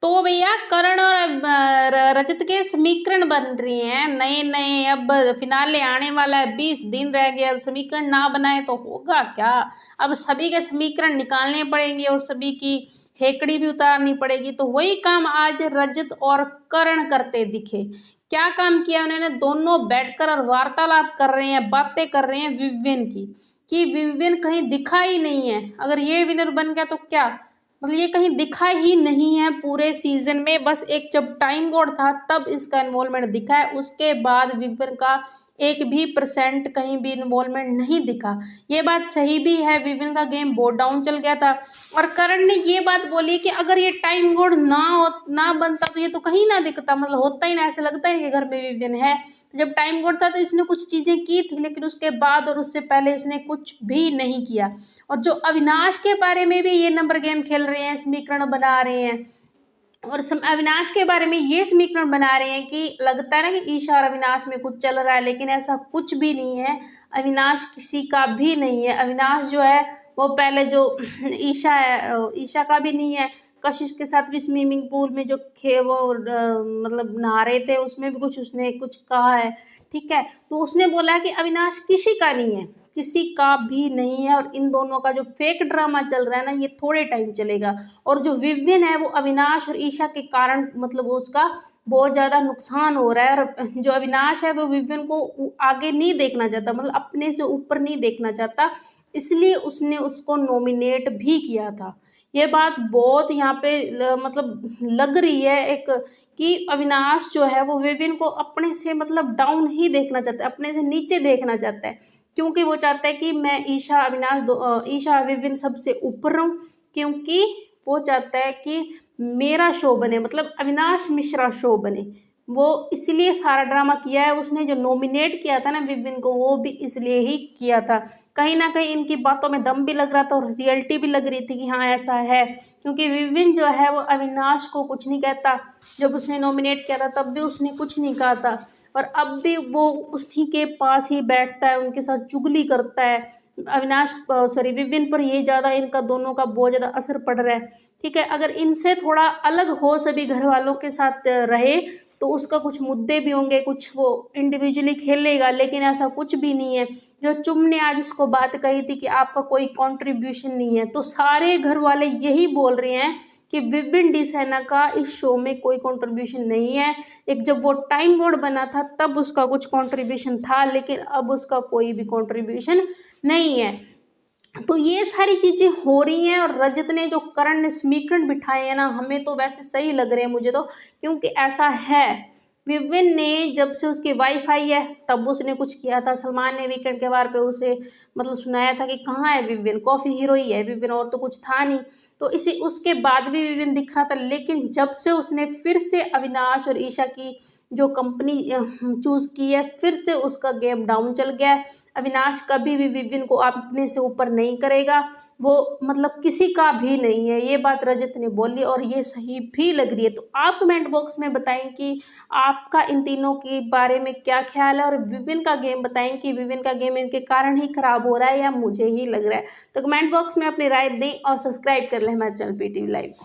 तो भैया करण और रजत के समीकरण बन रही हैं नए नए। अब फिनाले आने वाला है, 20 दिन रह गए। अब समीकरण ना बनाए तो होगा क्या। अब सभी के समीकरण निकालने पड़ेंगे और सभी की हेकड़ी भी उतारनी पड़ेगी। तो वही काम आज रजत और करण करते दिखे। क्या काम किया उन्होंने, दोनों बैठकर और वार्तालाप कर रहे हैं, बातें कर रहे हैं विवियन की, कि विवियन कहीं दिखा ही नहीं है। अगर ये विनर बन गया तो क्या मतलब, ये कहीं दिखा ही नहीं है पूरे सीजन में। बस एक जब टाइम कोड था तब इसका इन्वॉल्वमेंट दिखा है, उसके बाद विवियन का 1% कहीं भी इन्वॉल्वमेंट नहीं दिखा। ये बात सही भी है, विवियन का गेम बहुत डाउन चल गया था। और करण ने ये बात बोली कि अगर ये टाइम कोड ना बनता तो ये तो कहीं ना दिखता, मतलब होता ही ना, ऐसे लगता है कि घर में विवियन है। तो जब टाइम कोड था तो इसने कुछ चीजें की थी, लेकिन उसके बाद और उससे पहले इसने कुछ भी नहीं किया। और जो अविनाश के बारे में भी ये नंबर गेम खेल रहे हैं, समीकरण बना रहे हैं, और अविनाश के बारे में ये समीकरण बना रहे हैं कि लगता है ना कि ईशा और अविनाश में कुछ चल रहा है, लेकिन ऐसा कुछ भी नहीं है। अविनाश किसी का भी नहीं है। अविनाश जो है वो पहले जो ईशा है, ईशा का भी नहीं है। कशिश के साथ भी स्विमिंग पूल में जो वो मतलब नहा रहे थे, उसमें भी कुछ उसने कुछ कहा है, ठीक है। तो उसने बोला कि अविनाश किसी का नहीं है, किसी का भी नहीं है। और इन दोनों का जो फेक ड्रामा चल रहा है ना, ये थोड़े टाइम चलेगा। और जो विवियन है वो अविनाश और ईशा के कारण मतलब उसका बहुत ज़्यादा नुकसान हो रहा है। और जो अविनाश है वो विवियन को आगे नहीं देखना चाहता, मतलब अपने से ऊपर नहीं देखना चाहता, इसलिए उसने उसको नॉमिनेट भी किया था। ये बात बहुत यहाँ पे मतलब लग रही है एक, कि अविनाश जो है वो विवियन को अपने से मतलब डाउन ही देखना चाहता है, अपने से नीचे देखना चाहता है। क्योंकि वो चाहता है कि मैं ईशा ईशा विवियन सबसे ऊपर रहूं, क्योंकि वो चाहता है कि मेरा शो बने, मतलब अविनाश मिश्रा शो बने। वो इसलिए सारा ड्रामा किया है। उसने जो नॉमिनेट किया था ना विवियन को, वो भी इसलिए ही किया था। कहीं ना कहीं इनकी बातों में दम भी लग रहा था और रियलिटी भी लग रही थी कि हाँ ऐसा है। क्योंकि विवियन जो है वो अविनाश को कुछ नहीं कहता। जब उसने नॉमिनेट किया था तब भी उसने कुछ नहीं कहा था, और अब भी वो उन्हीं के पास ही बैठता है, उनके साथ चुगली करता है। अविनाश सॉरी विवियन पर ये ज़्यादा इनका दोनों का बहुत ज़्यादा असर पड़ रहा है, ठीक है। अगर इनसे थोड़ा अलग हो, सभी घर वालों के साथ रहे, तो उसका कुछ मुद्दे भी होंगे, कुछ वो इंडिविजुअली खेलेगा, लेकिन ऐसा कुछ भी नहीं है। जो चुम ने आज उसको बात कही थी कि आपका कोई कंट्रीब्यूशन नहीं है, तो सारे घर वाले यही बोल रहे हैं कि विवियन डी सेना का इस शो में कोई कंट्रीब्यूशन नहीं है। एक जब वो टाइम वोट बना था तब उसका कुछ कंट्रीब्यूशन था, लेकिन अब उसका कोई भी कंट्रीब्यूशन नहीं है। तो ये सारी चीजें हो रही हैं। और रजत ने जो करण ने समीकरण बिठाए हैं ना, हमें तो वैसे सही लग रहे हैं मुझे तो, क्योंकि ऐसा है। विवियन ने जब से उसकी वाइफ आई है तब उसने कुछ किया था। सलमान ने वीकेंड के बार पे उसे मतलब सुनाया था कि कहाँ है विवियन, कॉफी हीरो ही है विवियन, और तो कुछ था नहीं। तो इसी उसके बाद भी विवियन दिख रहा था, लेकिन जब से उसने फिर से अविनाश और ईशा की जो कंपनी चूज की है, फिर से उसका गेम डाउन चल गया है। अविनाश कभी भी विवियन को अपने से ऊपर नहीं करेगा, वो मतलब किसी का भी नहीं है। ये बात रजत ने बोली और ये सही भी लग रही है। तो आप कमेंट बॉक्स में बताएं कि आपका इन तीनों के बारे में क्या ख्याल है, और विवियन का गेम बताएं कि विवियन का गेम इनके कारण ही खराब हो रहा है या मुझे ही लग रहा है। तो कमेंट बॉक्स में अपनी राय दें और सब्सक्राइब कर लें हमारे चैनल PTV लाइव।